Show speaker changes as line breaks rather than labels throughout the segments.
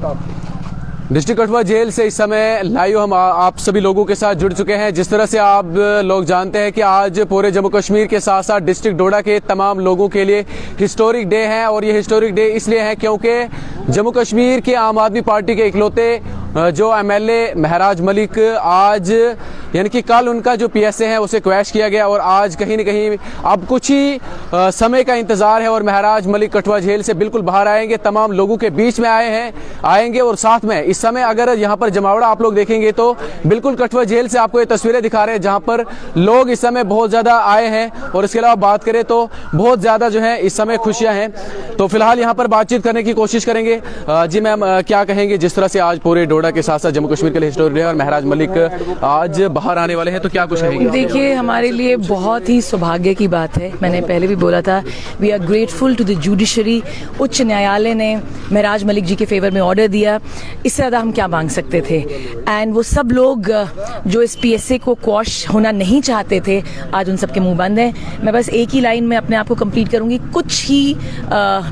District Kathua jail से इस समय लाइव हम आप सभी लोगों के साथ जुड़ चुके हैं। जिस तरह से आप लोग जानते हैं कि आज पूरे जम्मू कश्मीर के साथ साथ डिस्ट्रिक्ट डोडा के तमाम लोगों के लिए हिस्टोरिक डे है, और ये हिस्टोरिक डे इसलिए है क्योंकि जम्मू कश्मीर के आम आदमी पार्टी के इकलौते जो एमएलए महराज मलिक आज यानी कि कल उनका जो पीएसए है उसे क्वैश किया गया, और आज कहीं न कहीं अब कुछ ही समय का इंतजार है और महराज मलिक कठुआ जेल से बिल्कुल बाहर आएंगे, तमाम लोगों के बीच में आएंगे। और साथ में इस समय अगर यहाँ पर जमावड़ा आप लोग देखेंगे तो बिल्कुल कठुआ जेल से आपको ये तस्वीरें दिखा रहे हैं जहाँ पर लोग इस समय बहुत ज्यादा आए हैं, और इसके अलावा बात करें तो बहुत ज्यादा जो है इस समय खुशियां हैं। तो फिलहाल यहाँ पर बातचीत करने की कोशिश करेंगे। जी मैम, क्या कहेंगे जिस तरह से आज पूरे डोडा के साथ साथ जम्मू कश्मीर के लिए हिस्टोरिक डे और महराज मलिक आज बाहर आने वाले हैं, तो क्या कुछ कहेंगे?
देखिए, हमारे लिए बहुत ही सौभाग्य की बात है। मैंने पहले भी बोला था, we are grateful to the judiciary. उच्च न्यायालय ने महराज मलिक जी के फेवर में ऑर्डर दिया, इससे ज़्यादा हम क्या मांग सकते थे। एंड वो सब लोग जो इस पीएसए को क्वॉश होना नहीं चाहते थे, आज उन सब के मुंह बंद हैं। मैं बस एक ही लाइन में अपने आप को कंप्लीट करूंगी, कुछ ही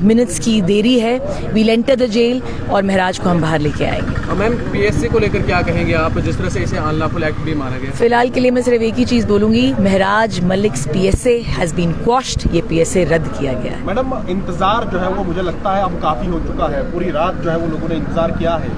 मिनट्स की देरी है, वील एंटर द जेल और महराज को हम बाहर लेके आएंगे।
मैम, पीएसए को लेकर क्या कहेंगे आप, जिस तरह से इसे अनलॉफुल एक्ट भी माना गया?
फिलहाल के लिए मैं सिर्फ एक ही चीज बोलूंगी, महराज मलिक पीएसए हैज बीन क्वॉश्ड, ये पीएसए रद्द किया गया है।
मैडम, इंतजार जो है वो मुझे लगता है अब काफी हो चुका है। पूरी रात जो है वो लोगों ने इंतजार किया है,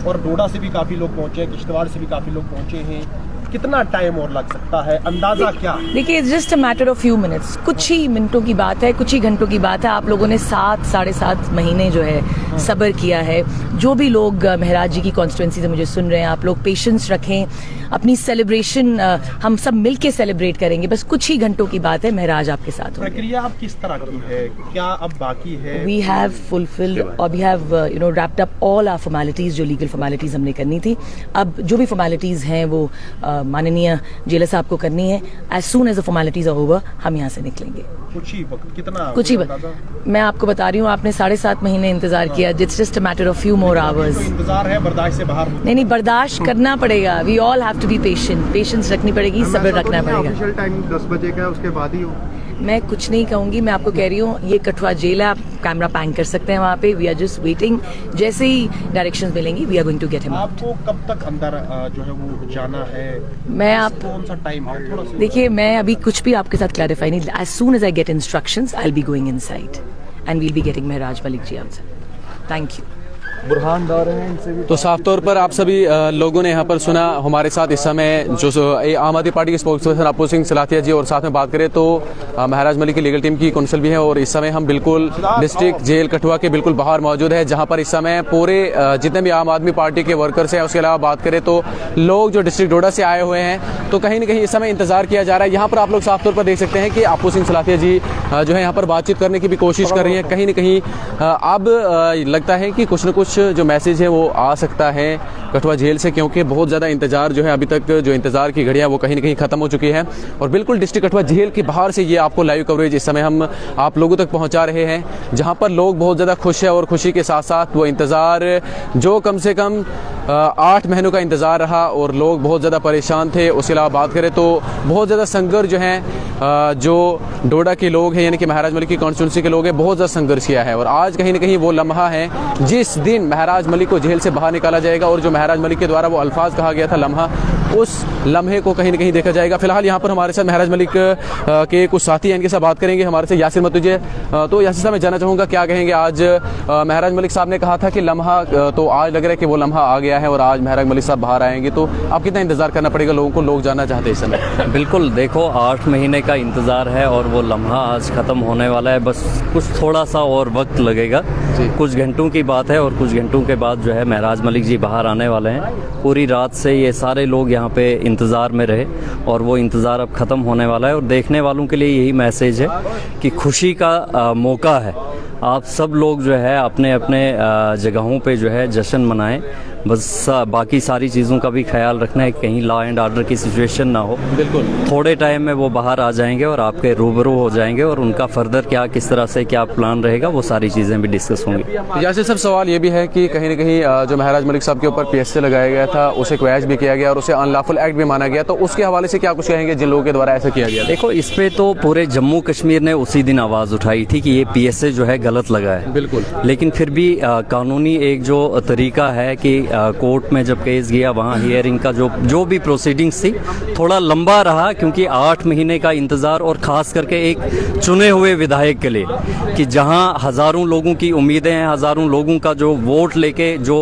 और डोडा से भी काफी लोग पहुंचे हैं, किश्तवाड़ से भी काफी लोग पहुंचे हैं। कितना टाइम और लग सकता है, अंदाजा क्या?
देखिए, it's just a matter of few minutes, कुछ ही मिनटों की बात है, कुछ ही घंटों की बात है। आप लोगों ने 7-7.5 महीने जो है सब्र किया है। जो भी लोग महराज जी की कॉन्स्टिट्यूएंसी से मुझे सुन रहे हैं, आप लोग पेशेंस रखें, अपनी सेलिब्रेशन हम सब मिल के सेलिब्रेट करेंगे। बस कुछ ही घंटों की बात है, महराज आपके साथ होंगे।
प्रक्रिया अब किस तरह की है, क्या अब बाकी है?
वी हैव फुलफिल्ड और we have wrapped up all our formalities, जो लीगल फॉर्मेलिटीज हमने करनी थी। अब जो भी फॉर्मेलिटीज हैं वो माननीय जेलर साहब को करनी है। As soon as the formalities are over, हम यहाँ से निकलेंगे।
कुछ ही वक्त, कितना?
कुछ ही वक्त, मैं आपको बता रही हूँ, आपने 7.5 महीने इंतजार किया। It's just a matter of few more hours.
इंतजार है, बर्दाश्त से बाहर
नहीं, बर्दाश्त करना पड़ेगा। We all have to be patient, patience रखनी पड़ेगी, सब्र रखना पड़ेगा।
ऑफिशियल टाइम 10 बजे का है, उसके बाद ही हो।
मैं कुछ नहीं कहूंगी, मैं आपको कह रही हूँ ये कठुआ जेल है, आप कैमरा पैन कर सकते हैं वहाँ पे। वी आर जस्ट वेटिंग, जैसे ही डायरेक्शंस मिलेंगी we are going to get him out.
आपको कब तक अंदर जो है वो जाना है?
मैं आप
कौन सा टाइम है? थोड़ा सा
देखिए, मैं अभी कुछ भी आपके साथ क्लैरिफाई नहीं। As soon as I get instructions I will be going inside and we'll be getting Mehraj Malik ji outside. Thank you.
Burhan Dar हैं, इनसे भी
तो साफ तौर पर आप सभी लोगों ने यहाँ पर सुना। हमारे साथ इस समय जो आम आदमी पार्टी के स्पोक्सपर्सन अप्पू सिंह सलाथिया जी, और साथ में बात करें तो महराज मलिक की लीगल टीम की कौंसल भी है। और इस समय हम बिल्कुल डिस्ट्रिक्ट जेल कठुआ के बिल्कुल बाहर मौजूद है, जहाँ पर इस समय पूरे जितने भी आम आदमी पार्टी के वर्कर्स हैं, उसके अलावा बात करें तो लोग जो डिस्ट्रिक्ट डोडा से आए हुए हैं, तो कहीं न कहीं इस समय इंतजार किया जा रहा है। यहाँ पर आप लोग साफ तौर पर देख सकते हैं कि अप्पू सिंह सलाथिया जी जो है यहाँ पर बातचीत करने की भी कोशिश कर रही है। कहीं न कहीं अब लगता है कि कुछ न कुछ जो मैसेज है वो आ सकता है कठुआ जेल से, क्योंकि बहुत ज़्यादा इंतजार जो है अभी तक जो इंतजार की घड़ियां वो कहीं न कहीं खत्म हो चुकी है। और बिल्कुल डिस्ट्रिक्ट कठुआ जेल के बाहर से ये आपको लाइव कवरेज इस समय हम आप लोगों तक पहुंचा रहे हैं, जहां पर लोग बहुत ज़्यादा खुश है, और खुशी के साथ साथ वो इंतज़ार जो कम से कम 8 महीनों का इंतज़ार रहा, और लोग बहुत ज़्यादा परेशान थे। उसके अलावा बात करें तो बहुत ज़्यादा संघर्ष जो है जो डोडा के लोग हैं, यानी कि महराज मलिक की कॉन्स्टिट्यूंसी के लोग हैं, बहुत ज़्यादा संघर्ष किया है। और आज कहीं न कहीं वो लम्हा है जिस दिन महराज मलिक को जेल से बाहर निकाला जाएगा, और जो महराज मलिक के द्वारा वो अल्फाज कहा गया था लम्हा, उस लम्हे को कहीं न कहीं देखा जाएगा। फिलहाल यहाँ पर हमारे साथ महराज मलिक के कुछ साथी हैं, इनके साथ बात करेंगे। हमारे साथ यासिर मतुजे। तो यासिर साहब, मैं जानना चाहूँगा क्या कहेंगे, आज महराज मलिक साहब ने कहा था कि लम्हा, तो आज लग रहा है कि वो लम्हा आ गया है और आज महराज मलिक साहब बाहर आएंगे, तो अब कितना इंतजार करना पड़ेगा लोगों को? लोग जानना चाहते हैं इस समय।
बिल्कुल, देखो 8 महीने का इंतज़ार है और वो लम्हा आज ख़त्म होने वाला है। बस कुछ थोड़ा सा और वक्त लगेगा, कुछ घंटों की बात है, और कुछ घंटों के बाद जो है महराज मलिक जी बाहर आने वाले हैं। पूरी रात से ये सारे लोग यहाँ पे इंतज़ार में रहे, और वो इंतज़ार अब ख़त्म होने वाला है। और देखने वालों के लिए यही मैसेज है कि खुशी का मौका है। आप सब लोग जो है अपने अपने जगहों पे जो है जश्न मनाएं। बस बाकी सारी चीज़ों का भी ख्याल रखना है, कहीं लॉ एंड ऑर्डर की सिचुएशन ना हो।
बिल्कुल,
थोड़े टाइम में वो बाहर आ जाएंगे और आपके रूबरू हो जाएंगे, और उनका फर्दर क्या, किस तरह से क्या प्लान रहेगा, वो सारी चीज़ें भी डिस्कस होंगी।
यासिर साहब, सवाल ये भी है कि कहीं न कहीं जो महराज मलिक साहब के ऊपर पीएसए लगाया गया था, उसे क्वैश भी किया गया और उसे अनलॉफुल एक्ट भी माना गया, तो उसके हवाले से क्या कुछ कहेंगे जिन लोगों के द्वारा ऐसा किया गया?
देखो, इस पे तो पूरे जम्मू कश्मीर ने उसी दिन आवाज़ उठाई थी कि ये पीएसए जो है गलत गलत लगा है।
बिल्कुल।
लेकिन फिर भी कानूनी एक जो तरीका है कि कोर्ट में जब केस गया वहाँ हियरिंग का जो भी प्रोसीडिंग्स थी थोड़ा लंबा रहा, क्योंकि 8 महीने का इंतज़ार, और ख़ास करके एक चुने हुए विधायक के लिए कि जहाँ हज़ारों लोगों की उम्मीदें हैं, हज़ारों लोगों का जो वोट लेके जो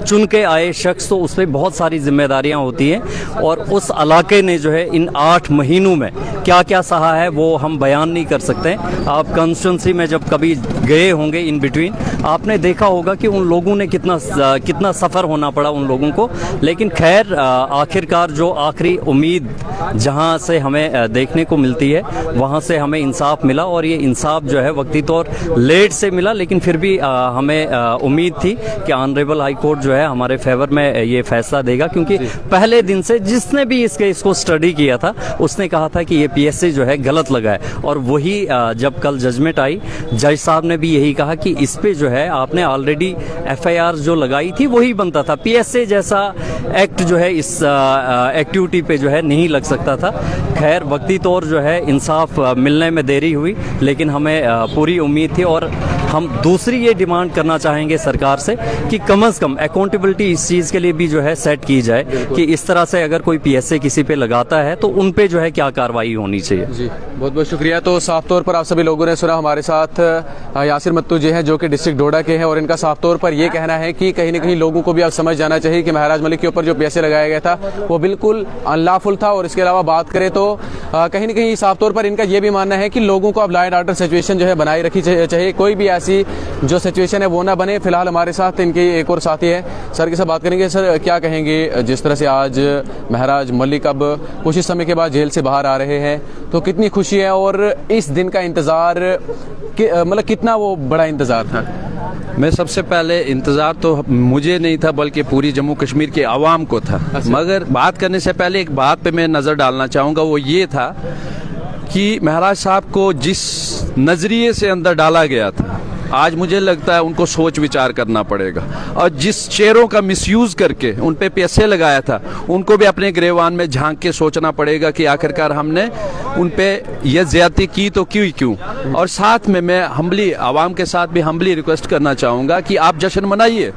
चुन के आए शख्स, तो उस पर बहुत सारी जिम्मेदारियाँ होती हैं। और उस इलाके ने जो है इन 8 महीनों में क्या क्या सहा है वो हम बयान नहीं कर सकते। आप कंस्टिट्यूंसी में जब कभी गए होंगे इन बिटवीन, आपने देखा होगा कि उन लोगों ने कितना सफ़र होना पड़ा उन लोगों को। लेकिन खैर आखिरकार जो आखिरी उम्मीद जहां से हमें देखने को मिलती है वहां से हमें इंसाफ मिला, और ये इंसाफ जो है वक्ती तौर लेट से मिला, लेकिन फिर भी हमें उम्मीद थी कि ऑनरेबल हाई कोर्ट जो है हमारे फेवर में ये फैसला देगा, क्योंकि पहले दिन से जिसने भी इस केस को स्टडी किया था उसने कहा था कि ये पीएससी जो है गलत लगा है। और वही जब कल जजमेंट आई, जज साहब ने भी यही कहा कि इस पे जो है आपने ऑलरेडी एफआईआर जो लगाई थी वही बनता था, पीएससी जैसा एक्ट जो है इस एक्टिविटी पे जो है नहीं लग सकता था। खैर वक्ती तौर जो है इंसाफ मिलने में देरी हुई, लेकिन हमें पूरी उम्मीद थी, और हम दूसरी ये डिमांड करना चाहेंगे सरकार से कि कम से कम अकाउंटेबिलिटी इस चीज़ के लिए भी जो है सेट की जाए कि इस तरह से अगर कोई पीएसए किसी पे लगाता है तो उन पे जो है क्या कार्रवाई होनी चाहिए।
जी बहुत बहुत शुक्रिया। तो साफ तौर पर आप सभी लोगों ने सुना, हमारे साथ यासिर मत्तू जी हैं जो कि डिस्ट्रिक्ट डोडा के हैं, और इनका साफ तौर पर यह कहना है कि कहीं ना कहीं लोगों को भी अब समझ जाना चाहिए कि महराज मलिक के ऊपर जो पीएसए लगाया गया था वो बिल्कुल अनलॉफुल था। और इसके अलावा बात करें तो कहीं ना कहीं साफ तौर पर इनका यह भी मानना है कि लोगों को अब लॉ एंड ऑर्डर सिचुएशन जो है बनाए रखी चाहिए, कोई भी ऐसी जो सिचुएशन है वो ना बने। फिलहाल हमारे साथ इनके एक और साथी है, सर के साथ बात करेंगे। सर क्या कहेंगे, जिस तरह से आज महराज मलिक अब कुछ ही समय के बाद जेल से बाहर आ रहे हैं, तो कितनी खुशी है, और इस दिन का इंतजार मतलब कितना वो बड़ा इंतजार था?
मैं सबसे पहले इंतज़ार तो मुझे नहीं था बल्कि पूरी जम्मू कश्मीर के आवाम को था। मगर बात करने से पहले एक बात पे मैं नज़र डालना चाहूँगा, वो ये था कि महराज साहब को जिस नज़रिए से अंदर डाला गया था, आज मुझे लगता है उनको सोच विचार करना पड़ेगा। और जिस चेहरों का मिसयूज़ करके उन पे पैसे लगाया था, उनको भी अपने गिरेवान में झांक के सोचना पड़ेगा कि आखिरकार हमने उन पे यह ज़्यादती की तो क्यों। और साथ में मैं हम्बली आवाम के साथ भी हम्बली रिक्वेस्ट करना चाहूँगा कि आप जश्न मनाइए,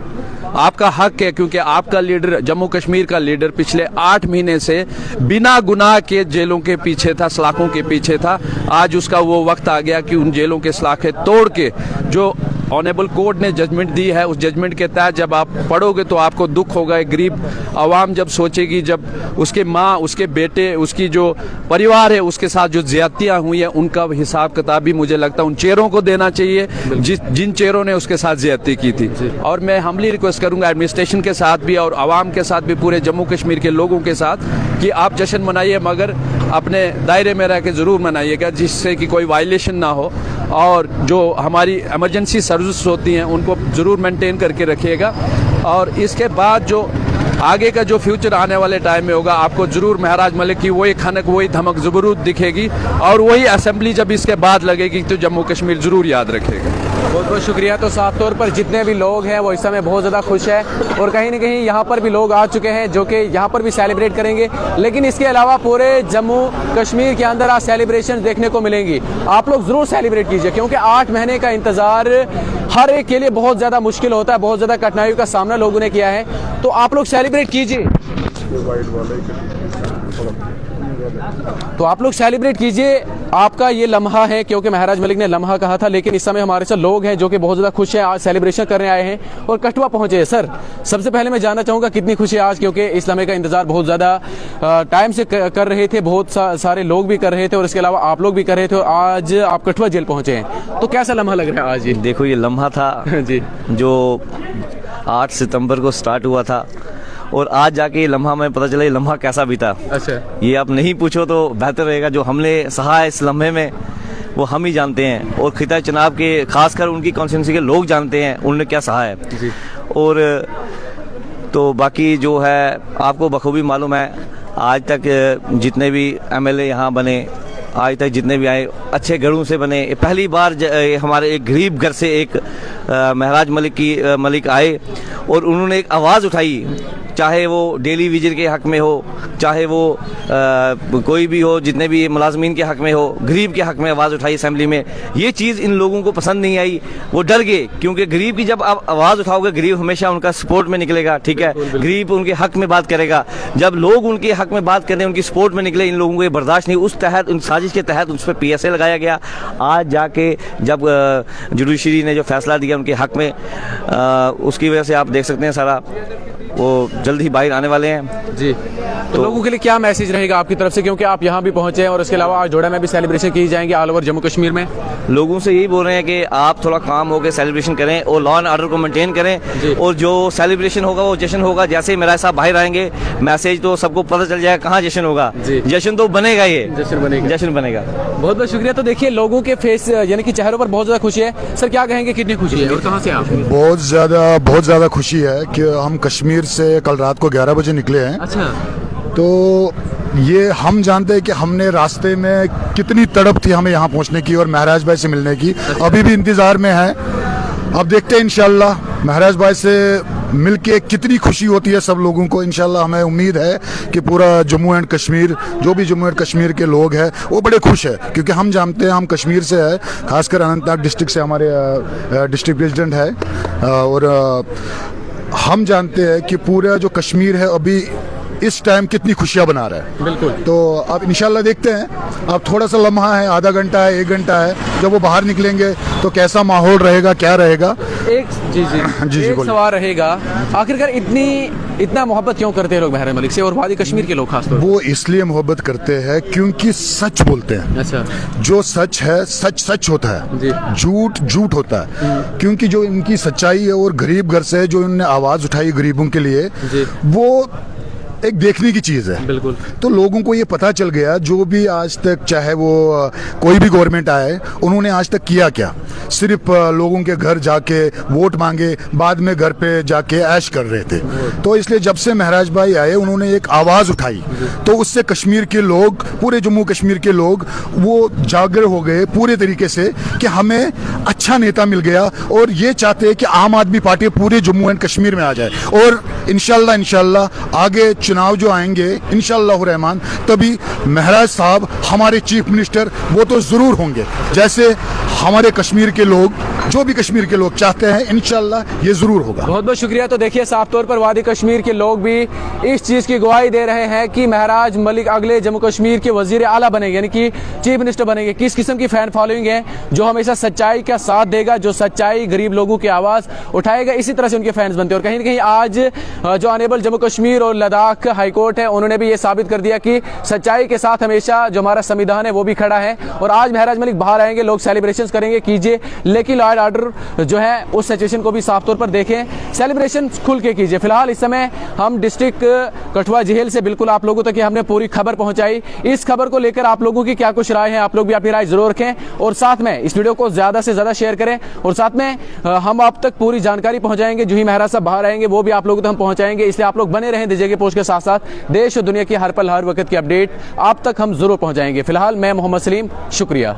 आपका हक है, क्योंकि आपका लीडर, जम्मू कश्मीर का लीडर पिछले 8 महीने से बिना गुनाह के जेलों के पीछे था, सलाखों के पीछे था। आज उसका वो वक्त आ गया कि उन जेलों के सलाखें तोड़ के जो ऑनरेबल कोर्ट ने जजमेंट दी है, उस जजमेंट के तहत जब आप पढ़ोगे तो आपको दुख होगा। एक गरीब आवाम जब सोचेगी, जब उसके माँ, उसके बेटे, उसकी जो परिवार है उसके साथ जो ज्यादतियाँ हुई हैं, उनका हिसाब किताब भी मुझे लगता है उन चेहरों को देना चाहिए जिन चेहरों ने उसके साथ ज्यादती की थी। और मैं हम्बली रिक्वेस्ट करूंगा एडमिनिस्ट्रेशन के साथ भी और आवाम के साथ भी, पूरे जम्मू कश्मीर के लोगों के साथ, कि आप जश्न मनाइए, मगर अपने दायरे में रह के ज़रूर मनाइएगा, जिससे कि कोई वायलेशन ना हो। और जो हमारी इमरजेंसी सर्विस होती हैं उनको ज़रूर मेंटेन करके रखिएगा। और इसके बाद जो आगे का जो फ्यूचर आने वाले टाइम में होगा, आपको ज़रूर महराज मलिक की वही खनक, वही धमक ज़रूर दिखेगी, और वही असेंबली जब इसके बाद लगेगी तो जम्मू कश्मीर ज़रूर याद रखेगा।
बहुत बहुत शुक्रिया। तो साफ तौर पर जितने भी लोग हैं वो इस समय बहुत ज़्यादा खुश है, और कहीं ना कहीं यहाँ पर भी लोग आ चुके हैं जो कि यहाँ पर भी सेलिब्रेट करेंगे। लेकिन इसके अलावा पूरे जम्मू कश्मीर के अंदर आज सेलिब्रेशन देखने को मिलेंगी। आप लोग ज़रूर सेलिब्रेट कीजिए, क्योंकि 8 महीने का इंतज़ार हर एक के लिए बहुत ज़्यादा मुश्किल होता है, बहुत ज़्यादा कठिनाइयों का सामना लोगों ने किया है। तो आप लोग सेलिब्रेट कीजिए, तो आप लोग सेलिब्रेट कीजिए, आपका ये लम्हा है, क्योंकि महराज मलिक ने लम्हा कहा था। लेकिन इस समय हमारे साथ लोग हैं जो कि बहुत ज़्यादा खुश हैं, आज सेलिब्रेशन करने आए हैं और कठुआ पहुंचे हैं। सर, सबसे पहले मैं जानना चाहूँगा कितनी खुशी है आज, क्योंकि इस लम्हे का इंतजार बहुत ज़्यादा टाइम से कर रहे थे, बहुत सारे लोग भी कर रहे थे और इसके अलावा आप लोग भी कर रहे थे, और आज आप कठुआ जेल पहुँचे हैं, तो कैसा लम्हा लग रहा है आज? ये
देखो, ये लम्हा था
जी,
जो 8 सितंबर को स्टार्ट हुआ था, और आज जाके ये लम्हा में पता चला ये लम्हा कैसा बीता।
अच्छा,
ये आप नहीं पूछो तो बेहतर रहेगा। जो हमने सहा है इस लम्हे में वो हम ही जानते हैं, और खिता चुनाव के खासकर उनकी कॉन्स्टिट्यूंसी के लोग जानते हैं उन्होंने क्या सहा है
जी।
और तो बाकी जो है आपको बखूबी मालूम है, आज तक जितने भी MLA यहाँ बने, आज तक जितने भी आए अच्छे घरों से बने। पहली बार हमारे एक गरीब घर से एक महराज मलिक आए और उन्होंने एक आवाज़ उठाई, चाहे वो डेली विजिट के हक में हो, चाहे वो कोई भी हो, जितने भी मुलाजमीन के हक में हो, गरीब के हक में आवाज़ उठाई असेंबली में। ये चीज़ इन लोगों को पसंद नहीं आई, वो डर गए, क्योंकि गरीब की जब आप आवाज़ उठाओगे, गरीब हमेशा उनका सपोर्ट में निकलेगा, ठीक है, गरीब उनके हक में बात करेगा। जब लोग उनके हक में बात करें, उनकी सपोर्ट में निकले, इन लोगों को ये बर्दाश्त नहीं, उस तहत उन साजिश के तहत उस पर PSA लगाया गया। आज जाके जब जुडिशरी ने जो फैसला दिया उनके हक में, उसकी वजह से आप देख सकते हैं सारा वो जल्द ही बाहर आने वाले हैं
जी। तो लोगों के लिए क्या मैसेज रहेगा आपकी तरफ से, क्योंकि आप यहाँ भी पहुंचे हैं और उसके अलावा आज जोड़ा में भी सेलिब्रेशन की जाएंगे ऑल ओवर जम्मू कश्मीर में?
लोगों से यही बोल रहे हैं कि आप थोड़ा काम होकर सेलिब्रेशन करें और लॉ एंड ऑर्डर को मेंटेन करें, और जो सेलिब्रेशन होगा वो जश्न होगा। जैसे ही मेरा साहब बाहर आएंगे, मैसेज तो सबको पता चल जाएगा कहाँ जश्न होगा। जश्न तो बनेगा, ये जश्न बनेगा।
बहुत बहुत शुक्रिया। तो देखिए लोगों के फेस यानी कि चेहरों पर बहुत ज्यादा खुशी है। सर क्या कहेंगे, कितनी खुशी है और कहाँ से आप?
बहुत ज़्यादा खुशी है कि हम कश्मीर से कल रात को 11 बजे निकले हैं।
अच्छा।
तो ये हम जानते हैं कि हमने रास्ते में कितनी तड़प थी हमें यहाँ पहुँचने की और महराज भाई से मिलने की, अभी भी इंतज़ार में है। अब देखते हैं इंशाल्लाह महराज भाई से मिलके कितनी खुशी होती है सब लोगों को। इंशाल्लाह हमें उम्मीद है कि पूरा जम्मू एंड कश्मीर, जो भी जम्मू एंड कश्मीर के लोग हैं वो बड़े खुश है, क्योंकि हम जानते हैं हम कश्मीर से है, खासकर अनंतनाग डिस्ट्रिक्ट से हमारे डिस्ट्रिक्ट प्रेसिडेंट है, और हम जानते हैं कि पूरा जो कश्मीर है अभी इस टाइम कितनी खुशियां बना रहा है।
बिल्कुल।
तो अब इंशाल्लाह देखते हैं, अब थोड़ा सा लम्हा है, आधा घंटा है, 1 घंटा है, जब वो बाहर निकलेंगे तो कैसा माहौल रहेगा, क्या रहेगा।
एक जी एक सवाल रहेगा, आखिरकार इतना मोहब्बत क्यों करते हैं लोग महराज मलिक से और वादी कश्मीर के लोग खासतौर?
वो इसलिए मोहब्बत करते हैं क्योंकि सच बोलते हैं।
अच्छा। जो
सच है सच होता है, झूठ होता है, क्योंकि जो इनकी सच्चाई है और गरीब घर से जो इन्होंने आवाज उठाई गरीबों के लिए, वो एक देखने की चीज़ है।
बिल्कुल।
तो लोगों को ये पता चल गया, जो भी आज तक चाहे वो कोई भी गवर्नमेंट आए, उन्होंने आज तक किया क्या, सिर्फ लोगों के घर जाके वोट मांगे, बाद में घर पे जाके ऐश कर रहे थे। तो इसलिए जब से महराज भाई आए उन्होंने एक आवाज़ उठाई, तो उससे कश्मीर के लोग, पूरे जम्मू कश्मीर के लोग वो जागृत हो गए पूरे तरीके से कि हमें अच्छा नेता मिल गया, और ये चाहते हैं कि आम आदमी पार्टी पूरे जम्मू एंड कश्मीर में आ जाए। और इंशाल्लाह आगे चुनाव जो आएंगे इंशाल्लाह रहमान, तभी महराज साहब हमारे चीफ मिनिस्टर वो तो जरूर होंगे, जैसे हमारे कश्मीर के लोग, जो भी कश्मीर के लोग चाहते हैं, इंशाल्लाह ये जरूर होगा।
बहुत बहुत शुक्रिया। तो देखिए साफ तौर पर वादी कश्मीर के लोग भी इस चीज़ की गवाही दे रहे हैं कि महराज मलिक अगले जम्मू कश्मीर के वजीर आला बनेंगे, यानी कि चीफ मिनिस्टर बनेंगे। किस किस्म की फैन फॉलोइंग है, जो हमेशा सच्चाई का साथ देगा, जो सच्चाई गरीब लोगों की आवाज़ उठाएगा, इसी तरह से उनके फैंस बनते हैं। और कहीं ना कहीं आज जो ऑनरेबल जम्मू कश्मीर और लद्दाख हाईकोर्ट है, उन्होंने भी ये साबित कर दिया कि सच्चाई के साथ हमेशा जो हमारा संविधान है वो भी खड़ा है। और आज महराज मलिक बाहर आएंगे, लोग सेलिब्रेशन करेंगे, कीजिए, लेकिन लॉ एंड ऑर्डर जो है उस सिचुएशन को भी साफ तौर पर देखें, सेलिब्रेशन खुल के कीजिए। फिलहाल इस समय हम डिस्ट्रिक्ट कठुआ जेल से बिल्कुल आप लोगों तक हमने पूरी खबर पहुंचाई। इस खबर को लेकर आप लोगों की क्या कुछ राय है, आप लोग भी अपनी राय जरूर रखें, और साथ में इस वीडियो को ज्यादा से ज्यादा शेयर करें, और साथ में हम आप तक पूरी जानकारी पहुंचाएंगे। जो ही महराज साहब बाहर आएंगे वो भी आप लोगों तक हम पहुंचाएंगे, इसलिए आप लोग बने रहें दीजिए के पोस्ट के साथ साथ देश और दुनिया की हर पल हर वक्त की अपडेट आप तक हम जरूर पहुंचाएंगे। फिलहाल मैं मोहम्मद सलीम, शुक्रिया।